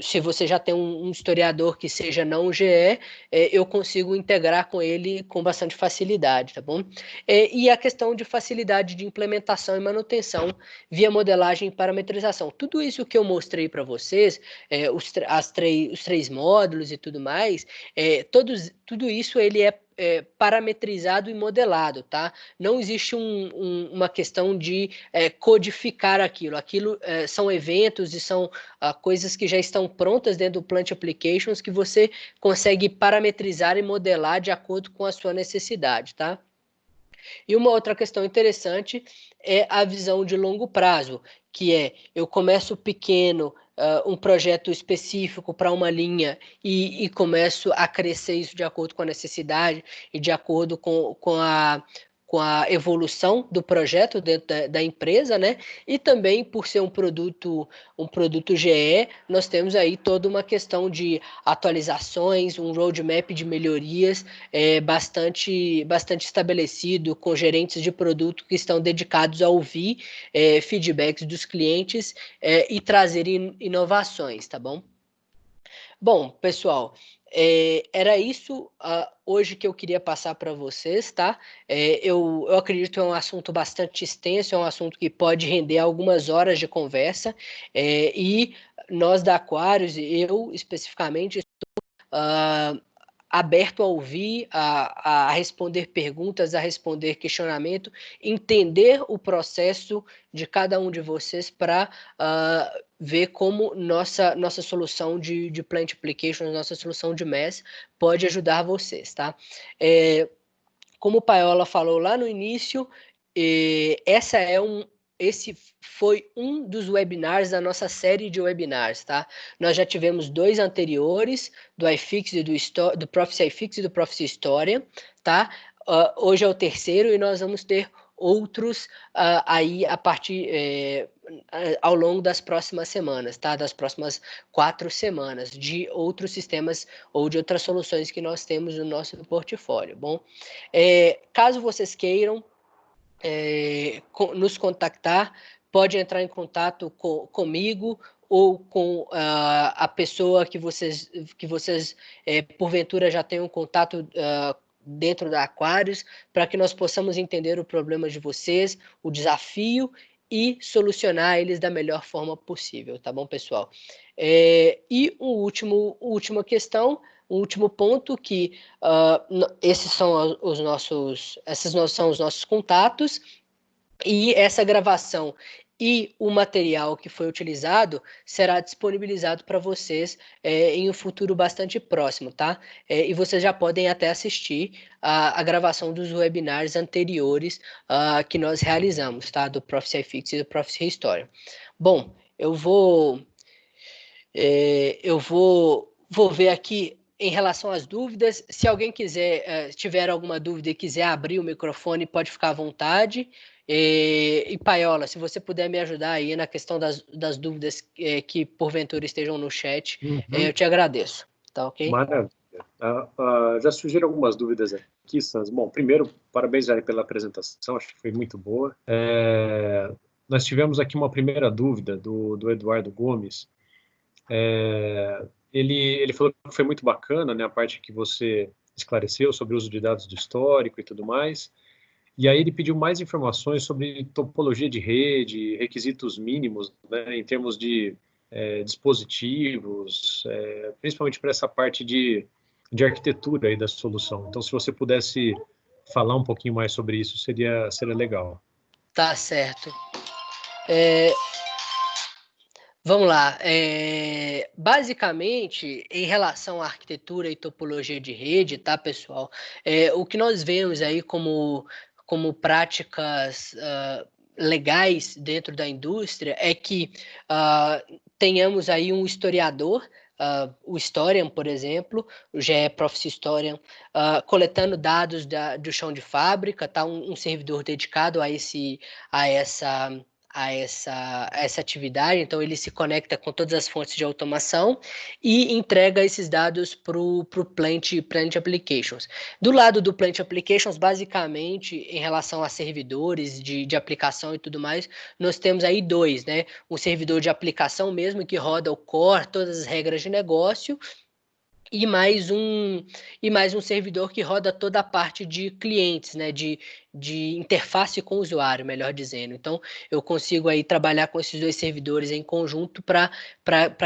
se você já tem um historiador que seja não GE, eu consigo integrar com ele com bastante facilidade, tá bom? E a questão de facilidade de implementação e manutenção via modelagem e parametrização. Tudo isso que eu mostrei para vocês, os três módulos e tudo mais, tudo isso ele é parametrizado e modelado, tá? Não existe uma questão de codificar aquilo. Aquilo são eventos e são coisas que já estão prontas dentro do Plant Applications que você consegue parametrizar e modelar de acordo com a sua necessidade, tá? E uma outra questão interessante é a visão de longo prazo, que eu começo pequeno, um projeto específico para uma linha e começo a crescer isso de acordo com a necessidade e de acordo com a evolução do projeto dentro da empresa, né? E também por ser um produto GE, nós temos aí toda uma questão de atualizações, um roadmap de melhorias bastante estabelecido, com gerentes de produto que estão dedicados a ouvir feedbacks dos clientes e trazer inovações, tá bom? Bom, pessoal, era isso hoje que eu queria passar para vocês, tá? Eu acredito que é um assunto bastante extenso, é um assunto que pode render algumas horas de conversa, e nós da Aquarius, eu especificamente, aberto a ouvir, a responder perguntas, a responder questionamento, entender o processo de cada um de vocês para ver como nossa solução de Plant Applications, nossa solução de MES pode ajudar vocês, tá? Como o Paiola falou lá no início, esse foi um dos webinars da nossa série de webinars, tá? Nós já tivemos 2 anteriores, do iFix e do Prophecy iFix e do Prophecy História, tá? Hoje é o terceiro e nós vamos ter outros aí ao longo das próximas semanas, tá? Das próximas 4 semanas, de outros sistemas ou de outras soluções que nós temos no nosso portfólio, bom? Caso vocês queiram nos contactar, pode entrar em contato comigo ou com a pessoa que vocês porventura já tenham contato dentro da Aquarius, para que nós possamos entender o problema de vocês, o desafio e solucionar eles da melhor forma possível, tá bom, pessoal? E última questão, o último ponto que esses são os nossos contatos, e essa gravação e o material que foi utilizado será disponibilizado para vocês em um futuro bastante próximo, tá? E vocês já podem até assistir a gravação dos webinars anteriores que nós realizamos, tá? Do Prophecy iFix e do Prophecy História. Bom, eu vou ver aqui em relação às dúvidas, se alguém tiver alguma dúvida e quiser abrir o microfone, pode ficar à vontade. E Paiola, se você puder me ajudar aí na questão das dúvidas que porventura estejam no chat, eu te agradeço. Tá ok? Maravilha. Já surgiram algumas dúvidas aqui, Sans. Bom, primeiro, parabéns já pela apresentação, acho que foi muito boa. Nós tivemos aqui uma primeira dúvida do Eduardo Gomes. Ele falou que foi muito bacana, né, a parte que você esclareceu sobre o uso de dados do histórico e tudo mais. E aí ele pediu mais informações sobre topologia de rede, requisitos mínimos, né, em termos de dispositivos, principalmente para essa parte de arquitetura aí da solução. Então, se você pudesse falar um pouquinho mais sobre isso, seria legal. Tá certo. Vamos lá. Basicamente, em relação à arquitetura e topologia de rede, tá, pessoal? O que nós vemos aí como práticas legais dentro da indústria é que tenhamos aí um historiador, o Historian, por exemplo, o GE Proxy Historian, coletando dados do chão de fábrica, tá? Um servidor dedicado a essa atividade, então ele se conecta com todas as fontes de automação e entrega esses dados para o Plant Applications. Do lado do Plant Applications, basicamente, em relação a servidores de aplicação e tudo mais, nós temos aí dois, né? Um servidor de aplicação mesmo, que roda o core, todas as regras de negócio, e mais um servidor que roda toda a parte de clientes, né, de interface com o usuário, melhor dizendo. Então, eu consigo aí trabalhar com esses dois servidores em conjunto para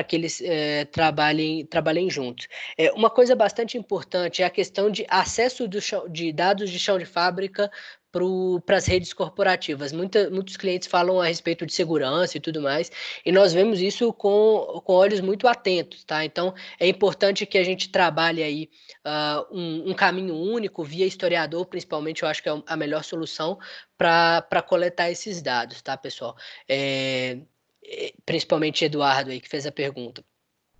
que eles trabalhem juntos. Uma coisa bastante importante é a questão de acesso de dados de chão de fábrica para as redes corporativas. Muitos clientes falam a respeito de segurança e tudo mais, e nós vemos isso com olhos muito atentos, tá? Então, é importante que a gente trabalhe aí um caminho único, via historiador, principalmente, eu acho que é a melhor solução para coletar esses dados, tá, pessoal? Principalmente Eduardo aí, que fez a pergunta.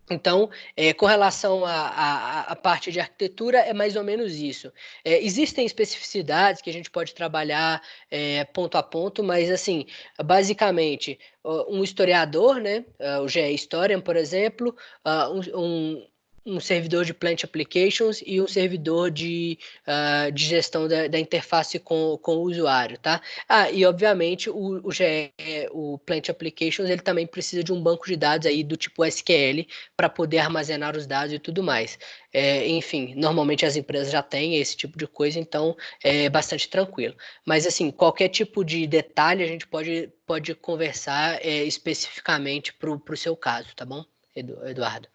Então, com relação à parte de arquitetura, é mais ou menos isso. Existem especificidades que a gente pode trabalhar ponto a ponto, mas, assim, basicamente, um historiador, né, o GE Historian, por exemplo, um servidor de Plant Applications e um servidor de gestão da interface com o usuário, tá? E obviamente o Plant Applications, ele também precisa de um banco de dados aí do tipo SQL para poder armazenar os dados e tudo mais. Enfim, normalmente as empresas já têm esse tipo de coisa, então é bastante tranquilo. Mas assim, qualquer tipo de detalhe a gente pode conversar especificamente para o seu caso, tá bom, Eduardo?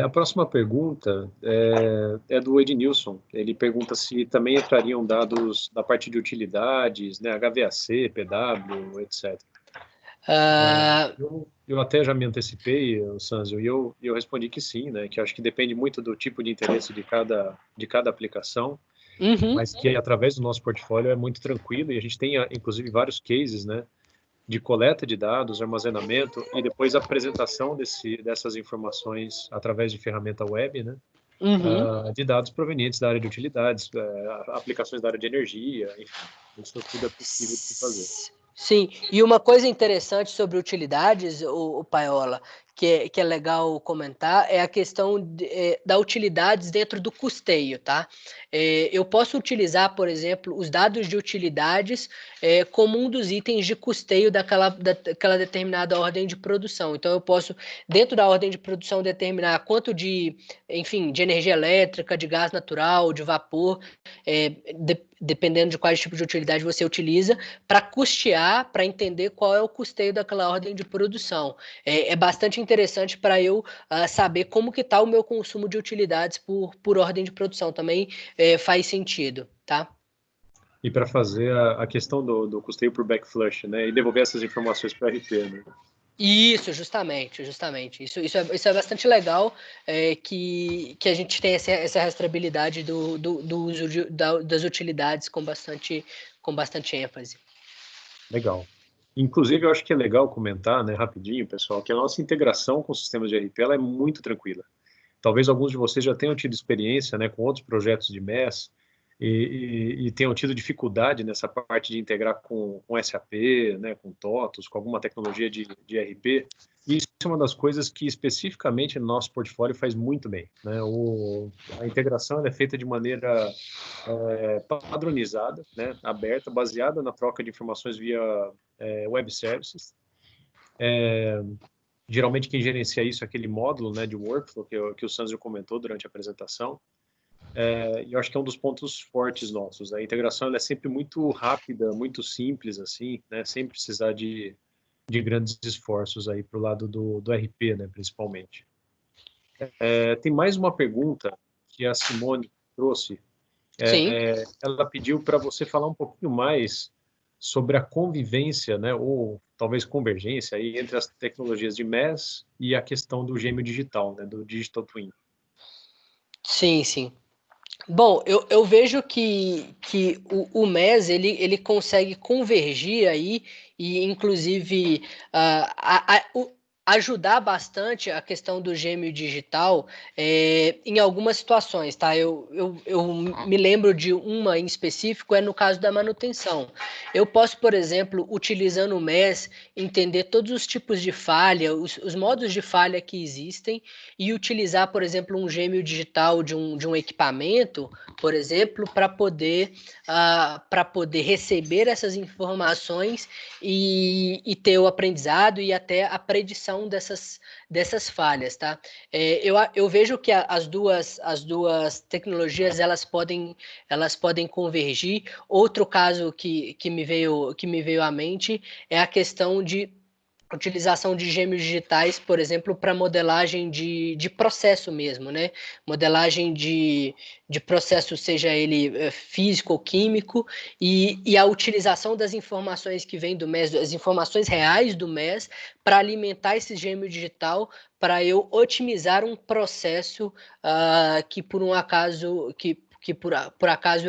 A próxima pergunta é do Ednilson. Ele pergunta se também entrariam dados da parte de utilidades, né, HVAC, PW, etc. Eu até já me antecipei, Sanzio, e eu respondi que sim, né, que eu acho que depende muito do tipo de interesse de cada aplicação, mas que através do nosso portfólio é muito tranquilo, e a gente tem, inclusive, vários cases, né, de coleta de dados, armazenamento e depois apresentação dessas informações através de ferramenta web, né? De dados provenientes da área de utilidades, aplicações da área de energia, enfim, isso tudo é possível de se fazer. Sim, e uma coisa interessante sobre utilidades, o Paiola, que é legal comentar, é a questão da utilidades dentro do custeio, tá? Eu posso utilizar, por exemplo, os dados de utilidades como um dos itens de custeio daquela determinada ordem de produção. Então, eu posso, dentro da ordem de produção, determinar quanto de energia elétrica, de gás natural, de vapor, dependendo de quais tipos de utilidade você utiliza, para custear, para entender qual é o custeio daquela ordem de produção. É bastante interessante para eu saber como que está o meu consumo de utilidades por ordem de produção. Também faz sentido, tá? E para fazer a questão do custeio por backflush, né? E devolver essas informações para a RP, né? Isso, justamente. Isso é bastante legal, que a gente tem essa rastreabilidade do uso das utilidades com bastante ênfase. Legal. Inclusive, eu acho que é legal comentar, né, rapidinho, pessoal, que a nossa integração com sistemas de ERP ela é muito tranquila. Talvez alguns de vocês já tenham tido experiência, né, com outros projetos de MES e tenham tido dificuldade nessa parte de integrar com SAP, né, com TOTOS, com alguma tecnologia de ERP. E isso é uma das coisas que especificamente no nosso portfólio faz muito bem, né? A integração ela é feita de maneira padronizada, né, aberta, baseada na troca de informações via web services. Geralmente quem gerencia isso é aquele módulo, né, de workflow que o Sandro comentou durante a apresentação. E eu acho que é um dos pontos fortes nossos. A integração ela é sempre muito rápida, muito simples, assim, né, sem precisar de grandes esforços aí para o lado do RP, né, principalmente. Tem mais uma pergunta que a Simone trouxe. Sim. Ela pediu para você falar um pouquinho mais sobre a convivência, né, ou talvez convergência aí entre as tecnologias de MES e a questão do gêmeo digital, né, do Digital Twin. Sim, sim. Bom, eu vejo que o MES ele consegue convergir aí e, inclusive, ajudar bastante a questão do gêmeo digital em algumas situações, tá? Eu me lembro de uma em específico, é no caso da manutenção. Eu posso, por exemplo, utilizando o MES, entender todos os tipos de falha, os modos de falha que existem e utilizar, por exemplo, um gêmeo digital de um equipamento, por exemplo, para poder receber essas informações e ter o aprendizado e até a predição dessas falhas, tá? Eu vejo que as duas tecnologias elas podem convergir. Outro caso que me veio à mente é a questão de utilização de gêmeos digitais, por exemplo, para modelagem de processo mesmo, né? Modelagem de processo, seja ele físico ou químico, e a utilização das informações que vêm do MES, as informações reais do MES, para alimentar esse gêmeo digital, para eu otimizar um processo que por um acaso que por acaso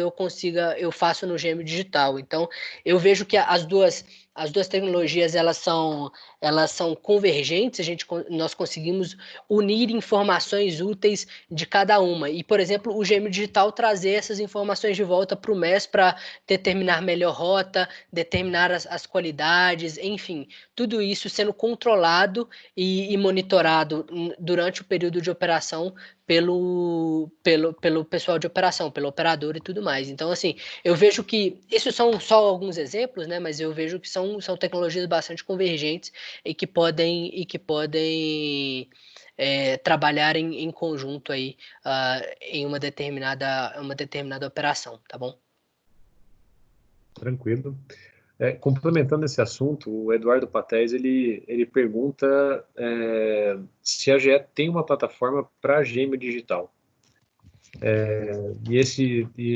eu faço no gêmeo digital. Então, eu vejo que as duas tecnologias elas são convergentes, nós conseguimos unir informações úteis de cada uma. E, por exemplo, o gêmeo digital trazer essas informações de volta para o MES para determinar melhor rota, determinar as qualidades, enfim, tudo isso sendo controlado e monitorado durante o período de operação pelo pessoal de operação, pelo operador e tudo mais. Então, assim, eu vejo que esses são só alguns exemplos, né? Mas eu vejo que são tecnologias bastante convergentes e que podem trabalhar em conjunto aí em uma determinada operação, tá bom? Tranquilo. Complementando esse assunto, o Eduardo Patés ele pergunta se a GE tem uma plataforma para gêmeo digital. E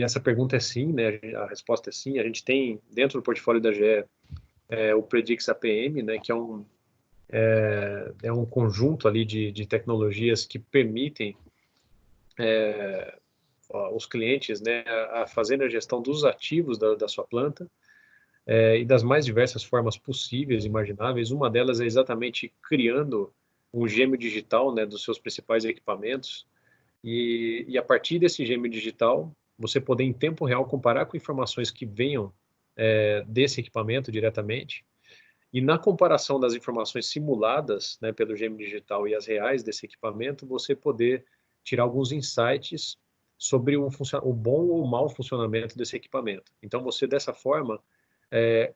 essa pergunta é sim, né? A resposta é sim. A gente tem dentro do portfólio da GE o Predix APM, né? Que é um conjunto ali de tecnologias que permitem os clientes, né, a fazerem a gestão dos ativos da sua planta e das mais diversas formas possíveis e imagináveis. Uma delas é exatamente criando um gêmeo digital, né, dos seus principais equipamentos e a partir desse gêmeo digital você poder em tempo real comparar com informações que venham desse equipamento diretamente e na comparação das informações simuladas, né, pelo gêmeo digital e as reais desse equipamento, você poder tirar alguns insights sobre o bom ou mau funcionamento desse equipamento. Então, você, dessa forma,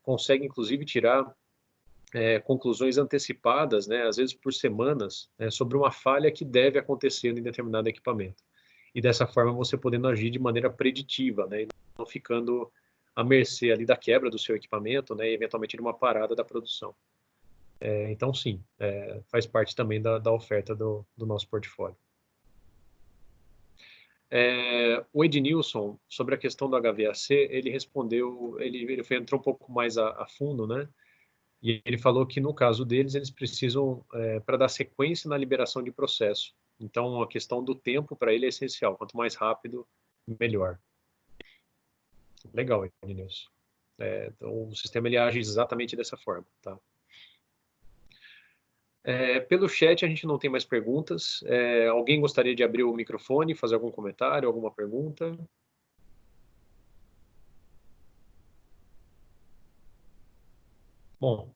consegue, inclusive, tirar conclusões antecipadas, né, às vezes por semanas, sobre uma falha que deve acontecer em determinado equipamento. E dessa forma, você podendo agir de maneira preditiva, né, e não ficando à mercê ali da quebra do seu equipamento, né, e eventualmente de uma parada da produção. Então, sim, faz parte também da oferta do nosso portfólio. O Ednilson, sobre a questão do HVAC, ele respondeu, ele entrou um pouco mais a fundo, né? E ele falou que no caso deles, eles precisam, para dar sequência na liberação de processo. Então, a questão do tempo para ele é essencial. Quanto mais rápido, melhor. Legal, Ednilson. Então, o sistema ele age exatamente dessa forma, tá? Pelo chat a gente não tem mais perguntas. Alguém gostaria de abrir o microfone, fazer algum comentário, alguma pergunta? Bom,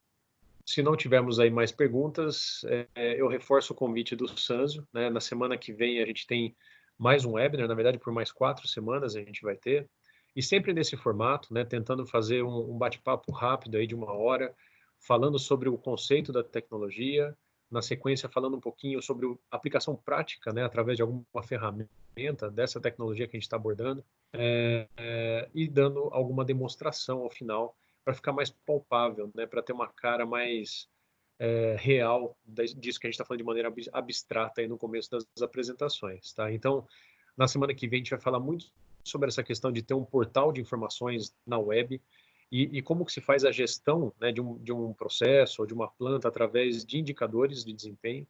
se não tivermos aí mais perguntas, eu reforço o convite do Sanzio, né? Na semana que vem a gente tem mais um webinar, na verdade por mais 4 semanas a gente vai ter, e sempre nesse formato, né? Tentando fazer um bate-papo rápido aí de 1 hora, falando sobre o conceito da tecnologia, na sequência falando um pouquinho sobre a aplicação prática, né? Através de alguma ferramenta dessa tecnologia que a gente está abordando, e dando alguma demonstração ao final para ficar mais palpável, né? Para ter uma cara mais real disso que a gente está falando de maneira abstrata aí no começo das apresentações, tá? Então, na semana que vem a gente vai falar muito sobre essa questão de ter um portal de informações na web e como que se faz a gestão, né, de um processo ou de uma planta através de indicadores de desempenho.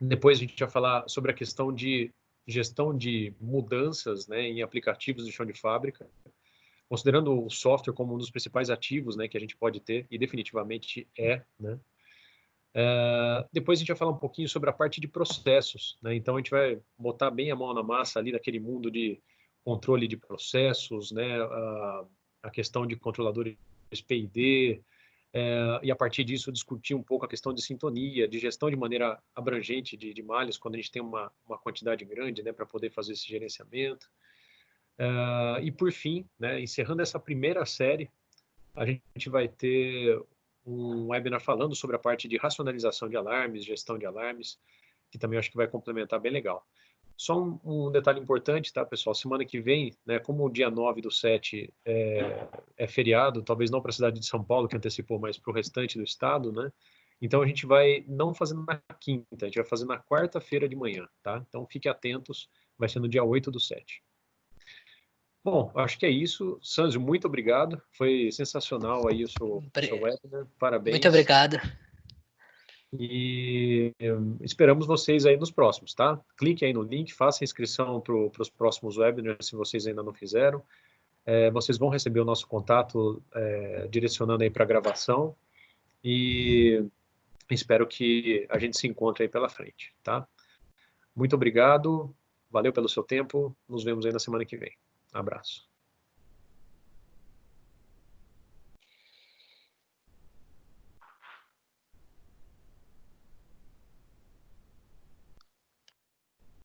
Depois a gente vai falar sobre a questão de gestão de mudanças, né, em aplicativos de chão de fábrica, considerando o software como um dos principais ativos, né, que a gente pode ter, e definitivamente né? Depois a gente vai falar um pouquinho sobre a parte de processos, né? Então a gente vai botar bem a mão na massa ali naquele mundo de controle de processos, né? A questão de controladores PID, e a partir disso discutir um pouco a questão de sintonia, de gestão de maneira abrangente de malhas, quando a gente tem uma quantidade grande, né, para poder fazer esse gerenciamento. E por fim, né, encerrando essa primeira série, a gente vai ter um webinar falando sobre a parte de racionalização de alarmes, gestão de alarmes, que também acho que vai complementar bem legal. Só um detalhe importante, tá, pessoal? Semana que vem, né, como o dia 9/7 é feriado, talvez não para a cidade de São Paulo, que antecipou, mas para o restante do estado, né? Então a gente vai não fazer na quinta, a gente vai fazer na quarta-feira de manhã, tá? Então fiquem atentos, vai ser no dia 8/7. Bom, acho que é isso. Sanzio, muito obrigado. Foi sensacional aí o seu webinar. Muito Parabéns. obrigado. E esperamos vocês aí nos próximos, tá? Clique aí no link, faça a inscrição para os próximos webinars, se vocês ainda não fizeram. Vocês vão receber o nosso contato direcionando aí para a gravação. E espero que a gente se encontre aí pela frente, tá? Muito obrigado. Valeu pelo seu tempo. Nos vemos aí na semana que vem. Abraço.